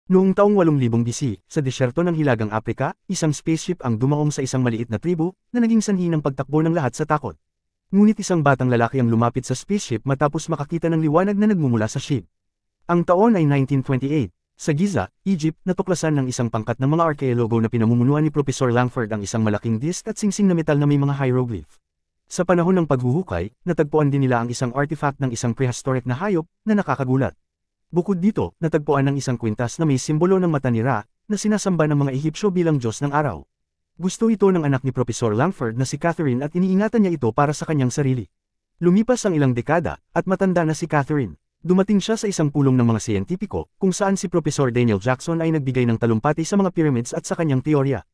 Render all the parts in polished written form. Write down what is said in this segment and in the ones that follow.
Noong taong 8000 BC, sa disyerto ng Hilagang Aprika, isang spaceship ang dumaong sa isang maliit na tribo na naging sanhi ng pagtakbo ng lahat sa takot. Ngunit isang batang lalaki ang lumapit sa spaceship matapos makakita ng liwanag na nagmumula sa ship. Ang taon ay 1928. Sa Giza, Egypt, natuklasan ng isang pangkat ng mga arkeologo na pinamumunuan ni Professor Langford ang isang malaking disk at singsing na metal na may mga hieroglyph. Sa panahon ng paghuhukay, natagpuan din nila ang isang artifact ng isang prehistoric na hayop na nakakagulat. Bukod dito, natagpuan ng isang kwintas na may simbolo ng mata ni Ra, na sinasamba ng mga Ehipsyo bilang Diyos ng araw. Gusto ito ng anak ni Professor Langford na si Catherine at iniingatan niya ito para sa kanyang sarili. Lumipas ang ilang dekada, at matanda na si Catherine. Dumating siya sa isang pulong ng mga siyentipiko, kung saan si Professor Daniel Jackson ay nagbigay ng talumpati sa mga pyramids at sa kanyang teorya.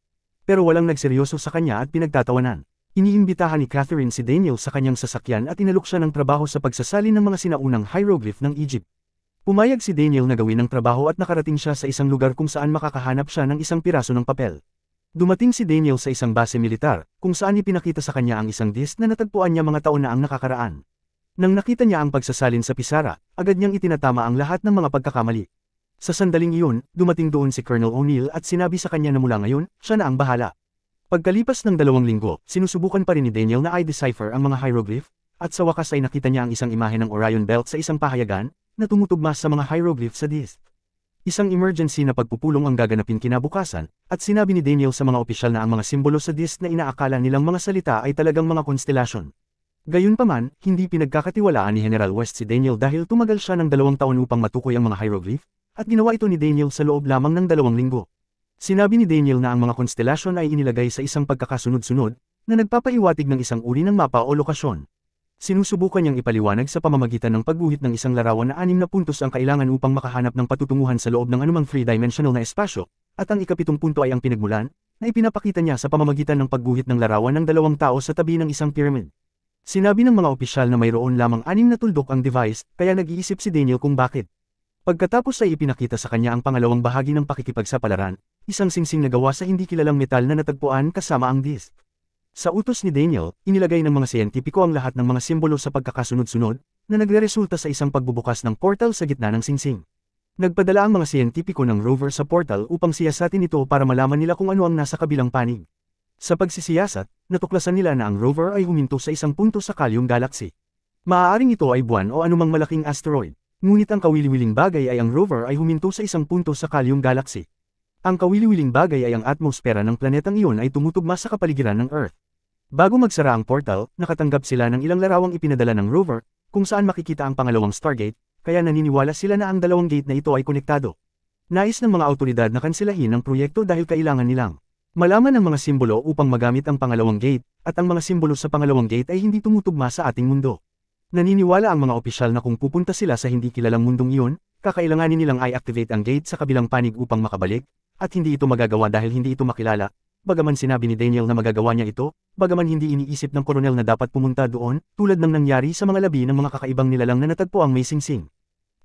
Pero walang nagseryoso sa kanya at pinagtatawanan. Iniimbitahan ni Catherine si Daniel sa kanyang sasakyan at inalok siya ng trabaho sa pagsasalin ng mga sinaunang hieroglyph ng Egypt. Pumayag si Daniel na gawin ang trabaho at nakarating siya sa isang lugar kung saan makakahanap siya ng isang piraso ng papel. Dumating si Daniel sa isang base militar, kung saan ipinakita sa kanya ang isang disk na natagpuan niya mga taon na ang nakakaraan. Nang nakita niya ang pagsasalin sa pisara, agad niyang itinatama ang lahat ng mga pagkakamali. Sa sandaling iyon, dumating doon si Colonel O'Neill at sinabi sa kanya na mula ngayon, siya na ang bahala. Pagkalipas ng 2 linggo, sinusubukan pa rin ni Daniel na i-decipher ang mga hieroglyph, at sa wakas ay nakita niya ang isang imahe ng Orion Belt sa isang pahayagan, na tumutugma sa mga hieroglyph sa disk. Isang emergency na pagpupulong ang gaganapin kinabukasan, at sinabi ni Daniel sa mga opisyal na ang mga simbolo sa disk na inaakala nilang mga salita ay talagang mga konstelasyon. Gayunpaman, hindi pinagkakatiwalaan ni General West si Daniel dahil tumagal siya ng 2 taon upang matukoy ang mga hieroglyph, at ginawa ito ni Daniel sa loob lamang ng 2 linggo. Sinabi ni Daniel na ang mga konstelasyon ay inilagay sa isang pagkakasunod-sunod, na nagpapaiwatig ng isang uri ng mapa o lokasyon. Sinusubukan niyang ipaliwanag sa pamamagitan ng pagguhit ng isang larawan na 6 na puntos ang kailangan upang makahanap ng patutunguhan sa loob ng anumang 3-dimensional na espasyo, at ang ika-7 punto ay ang pinagmulan, na ipinapakita niya sa pamamagitan ng pagguhit ng larawan ng 2 tao sa tabi ng isang pyramid. Sinabi ng mga opisyal na mayroon lamang 6 na tuldok ang device, kaya nag-iisip si Daniel kung bakit. Pagkatapos ay ipinakita sa kanya ang pangalawang bahagi ng pakikipagsapalaran, isang singsing na gawa sa hindi kilalang metal na natagpuan kasama ang disk. Sa utos ni Daniel, inilagay ng mga siyentipiko ang lahat ng mga simbolo sa pagkakasunod-sunod, na nagreresulta sa isang pagbubukas ng portal sa gitna ng singsing. Nagpadala ang mga siyentipiko ng rover sa portal upang siyasatin ito para malaman nila kung ano ang nasa kabilang panig. Sa pagsisiyasat, natuklasan nila na ang rover ay huminto sa isang punto sa Callium Galaxy. Maaaring ito ay buwan o anumang malaking asteroid, ngunit ang kawili-wiling bagay ay ang rover ay huminto sa isang punto sa Callium Galaxy. Ang kawili-wiling bagay ay ang atmosfera ng planetang iyon ay tumutugma sa kapaligiran ng Earth. Bago magsara ang portal, nakatanggap sila ng ilang larawang ipinadala ng rover, kung saan makikita ang pangalawang Stargate, kaya naniniwala sila na ang 2 gate na ito ay konektado. Nais ng mga awtoridad na kansilahin ang proyekto dahil kailangan nilang malaman ang mga simbolo upang magamit ang pangalawang gate, at ang mga simbolo sa pangalawang gate ay hindi tumutugma sa ating mundo. Naniniwala ang mga opisyal na kung pupunta sila sa hindi kilalang mundong iyon, kakailanganin nilang i-activate ang gate sa kabilang panig upang makabalik, at hindi ito magagawa dahil hindi ito makilala. Bagaman sinabi ni Daniel na magagawa niya ito, bagaman hindi iniisip ng koronel na dapat pumunta doon, tulad ng nangyari sa mga labi ng mga kakaibang nilalang na natagpo ang may singsing.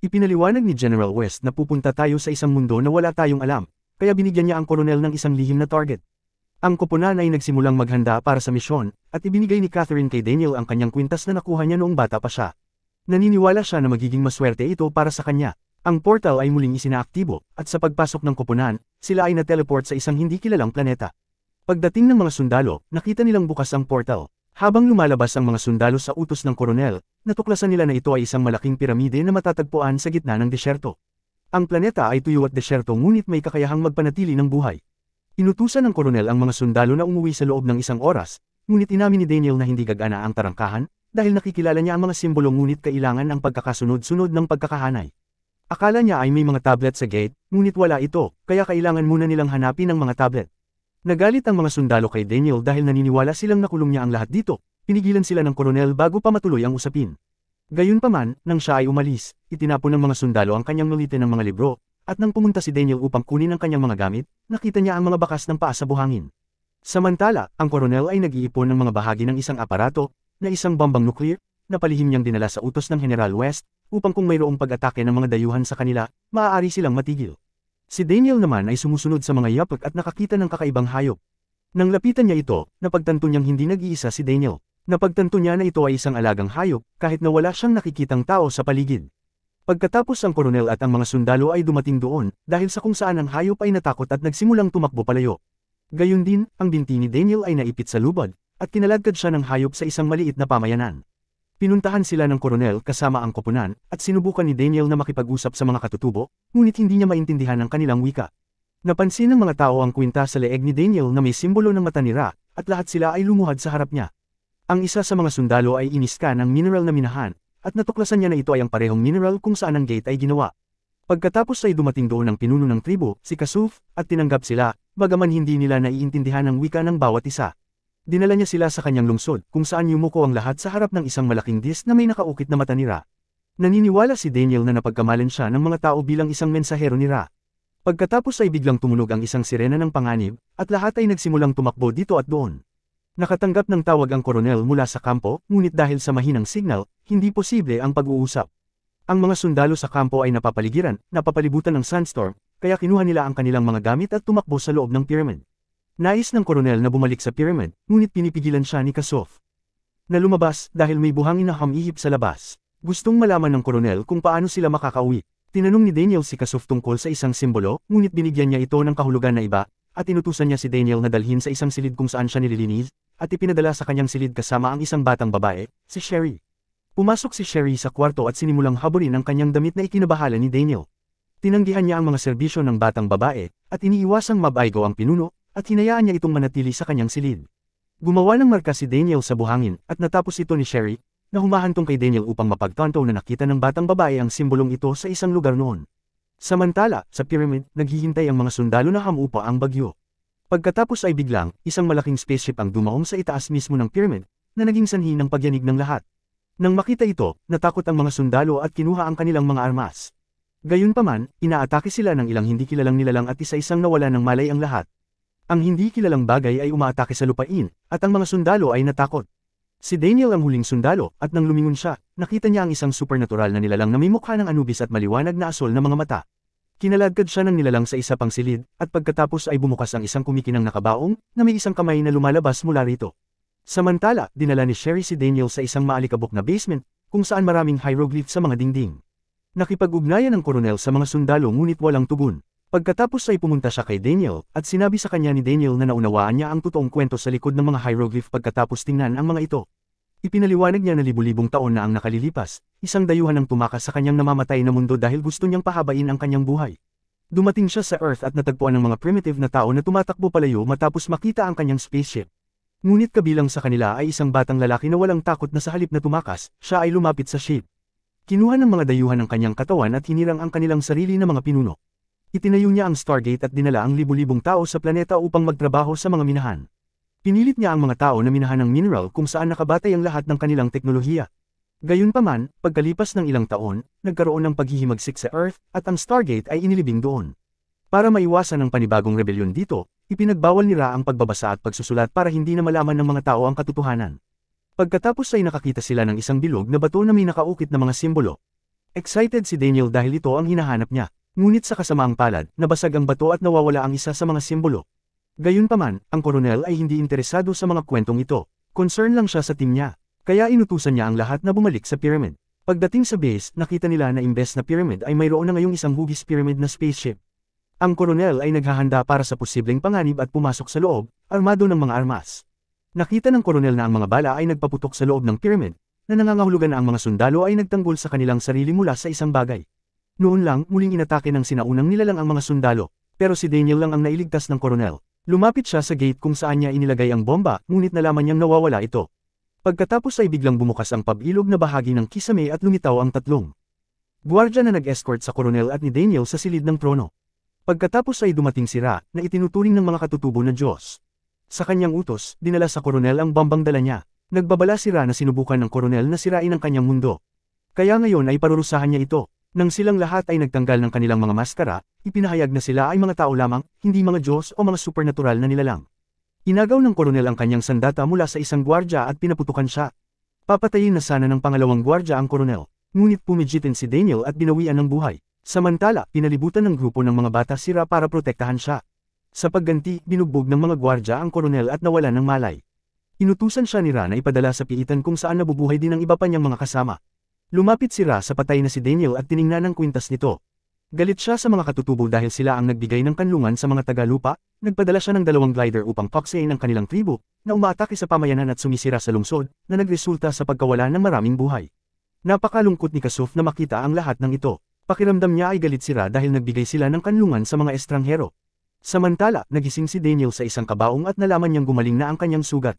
Ipinaliwanag ni General West na pupunta tayo sa isang mundo na wala tayong alam, kaya binigyan niya ang koronel ng isang lihim na target. Ang koponan ay nagsimulang maghanda para sa misyon, at ibinigay ni Catherine kay Daniel ang kanyang kwintas na nakuha niya noong bata pa siya. Naniniwala siya na magiging maswerte ito para sa kanya. Ang portal ay muling isinaaktibo, at sa pagpasok ng koponan, sila ay na-teleport sa isang hindi kilalang planeta. Pagdating ng mga sundalo, nakita nilang bukas ang portal. Habang lumalabas ang mga sundalo sa utos ng koronel, natuklasan nila na ito ay isang malaking piramide na matatagpuan sa gitna ng desyerto. Ang planeta ay tuyo at desyerto ngunit may kakayahang magpanatili ng buhay. Inutusan ng koronel ang mga sundalo na umuwi sa loob ng 1 oras, ngunit inamin ni Daniel na hindi gagana ang tarangkahan, dahil nakikilala niya ang mga simbolo ngunit kailangan ang pagkakasunod-sunod ng pagkakahanay. Akala niya ay may mga tablet sa gate, ngunit wala ito, kaya kailangan muna nilang hanapin ang mga tablet. Nagalit ang mga sundalo kay Daniel dahil naniniwala silang nakulong niya ang lahat dito, pinigilan sila ng koronel bago pa matuloy ang usapin. Gayunpaman, nang siya ay umalis, itinapon ng mga sundalo ang kanyang nulitin ng mga libro, at nang pumunta si Daniel upang kunin ang kanyang mga gamit, nakita niya ang mga bakas ng paa sa buhangin. Samantala, ang koronel ay nag-iipon ng mga bahagi ng isang aparato, na isang bombang nuclear, na palihim niyang dinala sa utos ng General West, upang kung mayroong pag-atake ng mga dayuhan sa kanila, maaari silang matigil. Si Daniel naman ay sumusunod sa mga yapak at nakakita ng kakaibang hayop. Nang lapitan niya ito, napagtanto niyang hindi nag-iisa si Daniel. Napagtanto niya na ito ay isang alagang hayop, kahit na wala siyang nakikitang tao sa paligid. Pagkatapos ang koronel at ang mga sundalo ay dumating doon, dahil sa kung saan ang hayop ay natakot at nagsimulang tumakbo palayo. Gayun din, ang binti ni Daniel ay naipit sa lubad, at kinaladkad siya ng hayop sa isang maliit na pamayanan. Pinuntahan sila ng koronel kasama ang koponan, at sinubukan ni Daniel na makipag-usap sa mga katutubo, ngunit hindi niya maintindihan ang kanilang wika. Napansin ng mga tao ang kwinta sa leeg ni Daniel na may simbolo ng mata ni Ra, at lahat sila ay lumuhad sa harap niya. Ang isa sa mga sundalo ay iniska ng mineral na minahan, at natuklasan niya na ito ay ang parehong mineral kung saan ang gate ay ginawa. Pagkatapos ay dumating doon ang pinuno ng tribo, si Kasuf, at tinanggap sila, bagaman hindi nila naiintindihan ang wika ng bawat isa. Dinala niya sila sa kanyang lungsod, kung saan yumuko ang lahat sa harap ng isang malaking disk na may nakaukit na mata ni Ra. Naniniwala si Daniel na napagkamalan siya ng mga tao bilang isang mensahero ni Ra. Pagkatapos ay biglang tumunog ang isang sirena ng panganib, at lahat ay nagsimulang tumakbo dito at doon. Nakatanggap ng tawag ang koronel mula sa kampo, ngunit dahil sa mahinang signal, hindi posible ang pag-uusap. Ang mga sundalo sa kampo ay napapalibutan ng sandstorm, kaya kinuha nila ang kanilang mga gamit at tumakbo sa loob ng pyramid. Nais ng koronel na bumalik sa pyramid, ngunit pinipigilan siya ni Kasuf na lumabas dahil may buhangin na humihip sa labas. Gustong malaman ng koronel kung paano sila makakauwi. Tinanong ni Daniel si Kasuf tungkol sa isang simbolo, ngunit binigyan niya ito ng kahulugan na iba, at inutusan niya si Daniel na dalhin sa isang silid kung saan siya nililinis, at ipinadala sa kanyang silid kasama ang isang batang babae, si Sherry. Pumasok si Sherry sa kwarto at sinimulang haburin ang kanyang damit na ikinabahala ni Daniel. Tinanggihan niya ang mga serbisyo ng batang babae, at iniiwasang mabaigo ang pinuno, at hinayaan niya itong manatili sa kanyang silid. Gumawa ng marka si Daniel sa buhangin, at natapos ito ni Sherry, na humahantong kay Daniel upang mapagtanto na nakita ng batang babae ang simbolong ito sa isang lugar noon. Samantala, sa pyramid, naghihintay ang mga sundalo na hamupa ang bagyo. Pagkatapos ay biglang, isang malaking spaceship ang dumaong sa itaas mismo ng pyramid, na naging sanhi ng pagyanig ng lahat. Nang makita ito, natakot ang mga sundalo at kinuha ang kanilang mga armas. Gayunpaman, inaatake sila ng ilang hindi kilalang nilalang at isa-isang nawala ng malay ang lahat. Ang hindi kilalang bagay ay umaatake sa lupain, at ang mga sundalo ay natakot. Si Daniel ang huling sundalo, at nang lumingon siya, nakita niya ang isang supernatural na nilalang na may mukha ng Anubis at maliwanag na asol na mga mata. Kinaladkad siya ng nilalang sa isa pang silid, at pagkatapos ay bumukas ang isang kumikinang nakabaong, na may isang kamay na lumalabas mula rito. Samantala, dinala ni Sherry si Daniel sa isang maalikabok na basement, kung saan maraming hieroglyph sa mga dingding. Nakipag-ugnayan ng koronel sa mga sundalo ngunit walang tugon. Pagkatapos ay pumunta siya kay Daniel, at sinabi sa kanya ni Daniel na naunawaan niya ang totoong kwento sa likod ng mga hieroglyph pagkatapos tingnan ang mga ito. Ipinaliwanag niya na libu-libong taon na ang nakalilipas, isang dayuhan ang tumakas sa kanyang namamatay na mundo dahil gusto niyang pahabain ang kanyang buhay. Dumating siya sa Earth at natagpuan ng mga primitive na tao na tumatakbo palayo matapos makita ang kanyang spaceship. Ngunit kabilang sa kanila ay isang batang lalaki na walang takot na sa halip na tumakas, siya ay lumapit sa ship. Kinuha ng mga dayuhan ang kanyang katawan at hinirang ang kanilang sarili na mga pinuno. Itinayo niya ang Stargate at dinala ang libu-libong tao sa planeta upang magtrabaho sa mga minahan. Pinilit niya ang mga tao na minahan ng mineral kung saan nakabatay ang lahat ng kanilang teknolohiya. Gayunpaman, pagkalipas ng ilang taon, nagkaroon ng paghihimagsik sa Earth, at ang Stargate ay inilibing doon. Para maiwasan ang panibagong rebelyon dito, ipinagbawal ni Ra ang pagbabasa at pagsusulat para hindi na malaman ng mga tao ang katotohanan. Pagkatapos ay nakakita sila ng isang bilog na bato na may nakaukit na mga simbolo. Excited si Daniel dahil ito ang hinahanap niya, ngunit sa kasamaang palad, nabasag ang bato at nawawala ang isa sa mga simbolo. Gayunpaman, ang koronel ay hindi interesado sa mga kwentong ito. Concern lang siya sa team niya. Kaya inutusan niya ang lahat na bumalik sa pyramid. Pagdating sa base, nakita nila na imbes na pyramid ay mayroon na ngayong isang hugis pyramid na spaceship. Ang koronel ay naghahanda para sa posibleng panganib at pumasok sa loob, armado ng mga armas. Nakita ng koronel na ang mga bala ay nagpaputok sa loob ng pyramid, na nangangahulugan na ang mga sundalo ay nagtanggol sa kanilang sarili mula sa isang bagay. Noon lang, muling inatake ng sinaunang nilalang ang mga sundalo, pero si Daniel lang ang nailigtas ng koronel. Lumapit siya sa gate kung saan niya inilagay ang bomba, ngunit nalaman niyang nawawala ito. Pagkatapos ay biglang bumukas ang pabilog na bahagi ng kisame at lumitaw ang tatlong gwardiya na nag-escort sa koronel at ni Daniel sa silid ng trono. Pagkatapos ay dumating si Ra, na itinuturing ng mga katutubo na Diyos. Sa kanyang utos, dinala sa koronel ang bombang dala niya. Nagbabala si Ra na sinubukan ng koronel na sirain ang kanyang mundo. Kaya ngayon ay parurusahan niya ito. Nang silang lahat ay nagtanggal ng kanilang mga maskara, ipinahayag na sila ay mga tao lamang, hindi mga Diyos o mga supernatural na nilalang. Inagaw ng koronel ang kanyang sandata mula sa isang gwardya at pinaputukan siya. Papatayin na sana ng pangalawang gwardya ang koronel, ngunit pumijitin si Daniel at binawian ng buhay. Samantala, pinalibutan ng grupo ng mga bata si Ra para protektahan siya. Sa pagganti, binugbog ng mga gwardya ang koronel at nawalan ng malay. Inutusan siya ni Ra na ipadala sa piitan kung saan nabubuhay din ang iba pa niyang mga kasama. Lumapit si Ra sa patay na si Daniel at tiningnan ang kwintas nito. Galit siya sa mga katutubo dahil sila ang nagbigay ng kanlungan sa mga taga-lupa, nagpadala siya ng 2 glider upang paksain ang kanilang tribo, na umaatake sa pamayanan at sumisira sa lungsod, na nagresulta sa pagkawala ng maraming buhay. Napakalungkot ni Kasuf na makita ang lahat ng ito. Pakiramdam niya ay galit si Ra dahil nagbigay sila ng kanlungan sa mga estranghero. Samantala, nagising si Daniel sa isang kabaong at nalaman niyang gumaling na ang kanyang sugat.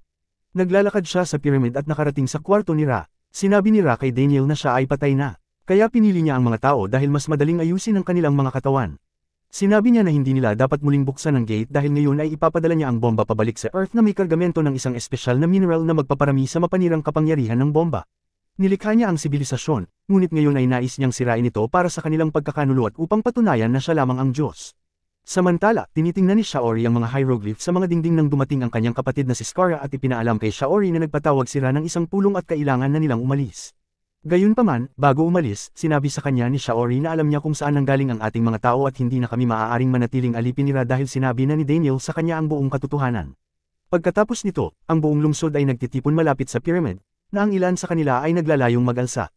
Naglalakad siya sa pyramid at nakarating sa kwarto ni Ra. Sinabi ni Ra kay Daniel na siya ay patay na. Kaya pinili niya ang mga tao dahil mas madaling ayusin ang kanilang mga katawan. Sinabi niya na hindi nila dapat muling buksan ang gate dahil ngayon ay ipapadala niya ang bomba pabalik sa Earth na may kargamento ng isang espesyal na mineral na magpaparami sa mapanirang kapangyarihan ng bomba. Nilikha niya ang sibilisasyon, ngunit ngayon ay nais niyang sirain ito para sa kanilang pagkakanuluat upang patunayan na siya lamang ang Diyos. Samantala, tinitingnan ni Shaori ang mga hieroglyph sa mga dingding nang dumating ang kanyang kapatid na si Scarra at ipinaalam kay Shaori na nagpatawag sila ng isang pulong at kailangan na nilang umalis. Gayunpaman, bago umalis, sinabi sa kanya ni Shaori na alam niya kung saan nanggaling ang ating mga tao at hindi na kami maaaring manatiling alipin ni Ra dahil sinabi na ni Daniel sa kanya ang buong katotohanan. Pagkatapos nito, ang buong lungsod ay nagtitipon malapit sa pyramid, na ang ilan sa kanila ay naglalayong mag-alsa.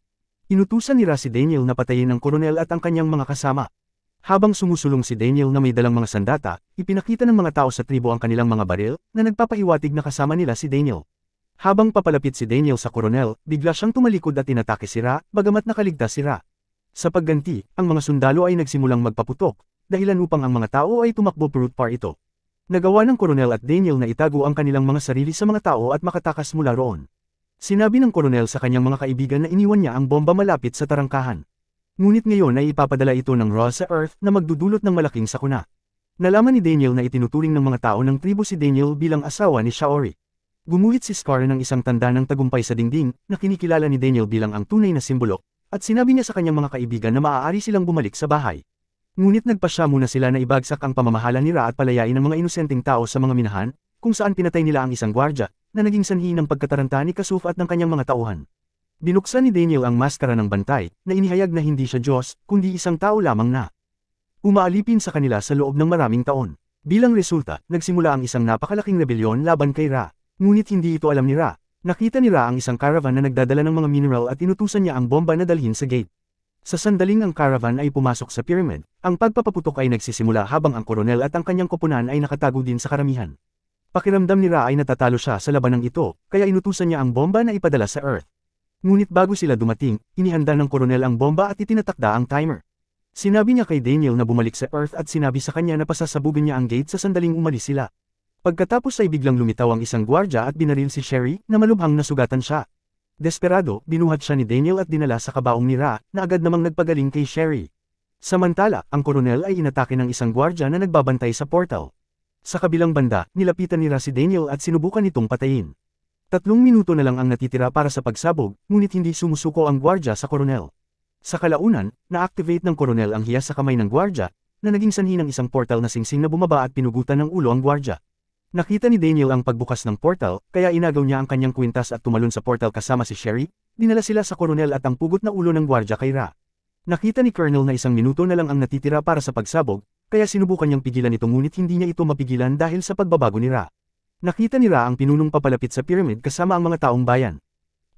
Inutusan ni Ra si Daniel na patayin ang koronel at ang kanyang mga kasama. Habang sumusulong si Daniel na may dalang mga sandata, ipinakita ng mga tao sa tribo ang kanilang mga baril, na nagpapahiwatig na kasama nila si Daniel. Habang papalapit si Daniel sa koronel, bigla siyang tumalikod at inatake si Ra, bagamat nakaligtas si Ra. Sa pagganti, ang mga sundalo ay nagsimulang magpaputok, dahilan upang ang mga tao ay tumakbo purut par ito. Nagawa ng koronel at Daniel na itago ang kanilang mga sarili sa mga tao at makatakas mula roon. Sinabi ng koronel sa kanyang mga kaibigan na iniwan niya ang bomba malapit sa tarangkahan. Ngunit ngayon ay ipapadala ito ng Ra sa Earth na magdudulot ng malaking sakuna. Nalaman ni Daniel na itinuturing ng mga tao ng tribo si Daniel bilang asawa ni Shaori. Gumuhit si Scar ng isang tanda ng tagumpay sa dingding na kinikilala ni Daniel bilang ang tunay na simbolo, at sinabi niya sa kanyang mga kaibigan na maaari silang bumalik sa bahay. Ngunit nagpasya muna sila na ibagsak ang pamamahala ni Ra at palayain ang mga inosenteng tao sa mga minahan, kung saan pinatay nila ang isang gwardya, na naging sanhi ng pagkataranta ni Kasuf at ng kanyang mga tauhan. Binuksan ni Daniel ang maskara ng bantay, na inihayag na hindi siya Diyos, kundi isang tao lamang na umaalipin sa kanila sa loob ng maraming taon. Bilang resulta, nagsimula ang isang napakalaking rebelyon laban kay Ra. Ngunit hindi ito alam ni Ra. Nakita ni Ra ang isang caravan na nagdadala ng mga mineral at inutusan niya ang bomba na dalhin sa gate. Sa sandaling ang caravan ay pumasok sa pyramid, ang pagpapaputok ay nagsisimula habang ang koronel at ang kanyang koponan ay nakatago din sa karamihan. Pakiramdam ni Ra ay natatalo siya sa labanang ito, kaya inutusan niya ang bomba na ipadala sa Earth. Ngunit bago sila dumating, inihanda ng koronel ang bomba at itinatakda ang timer. Sinabi niya kay Daniel na bumalik sa Earth at sinabi sa kanya na pasasabugin niya ang gate sa sandaling umalis sila. Pagkatapos ay biglang lumitaw ang isang gwardya at binaril si Sherry, na malubhang nasugatan siya. Desperado, binuhat siya ni Daniel at dinala sa kabaong ni Ra, na agad namang nagpagaling kay Sherry. Samantala, ang koronel ay inatake ng isang gwardya na nagbabantay sa portal. Sa kabilang banda, nilapitan ni Ra si Daniel at sinubukan itong patayin. 3 minuto na lang ang natitira para sa pagsabog, ngunit hindi sumusuko ang gwardya sa koronel. Sa kalaunan, na-activate ng koronel ang hiyas sa kamay ng gwardya, na naging sanhi ng isang portal na singsing na bumaba at pinugutan ng ulo ang gwardya. Nakita ni Daniel ang pagbukas ng portal, kaya inagaw niya ang kanyang kwintas at tumalon sa portal kasama si Sherry, dinala sila sa koronel at ang pugot na ulo ng gwardya kay Ra. Nakita ni Colonel na 1 minuto na lang ang natitira para sa pagsabog, kaya sinubukan niyang pigilan ito ngunit hindi niya ito mapigilan dahil sa pagbabago ni Ra. Nakita ni Ra ang pinunong papalapit sa pyramid kasama ang mga taong bayan.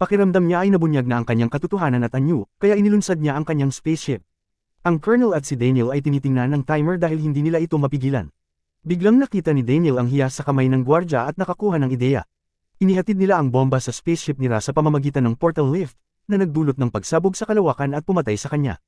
Pakiramdam niya ay nabunyag na ang kanyang katotohanan at anyo, kaya inilunsad niya ang kanyang spaceship. Ang Colonel at si Daniel ay tinitingnan ng timer dahil hindi nila ito mapigilan. Biglang nakita ni Daniel ang hiyas sa kamay ng gwardya at nakakuha ng ideya. Inihatid nila ang bomba sa spaceship ni Ra sa pamamagitan ng portal lift, na nagdulot ng pagsabog sa kalawakan at pumatay sa kanya.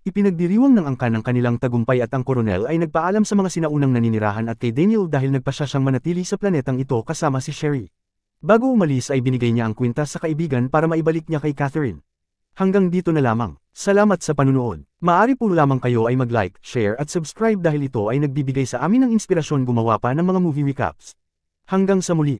Ipinagdiriwang ng angkan ng kanilang tagumpay at ang koronel ay nagpaalam sa mga sinaunang naninirahan at kay Daniel dahil nagpasya siyang manatili sa planetang ito kasama si Sherry. Bago umalis ay binigay niya ang kwintas sa kaibigan para maibalik niya kay Catherine. Hanggang dito na lamang. Salamat sa panunood. Maaari po lamang kayo ay mag-like, share at subscribe dahil ito ay nagbibigay sa amin ng inspirasyon gumawa pa ng mga movie recaps. Hanggang sa muli.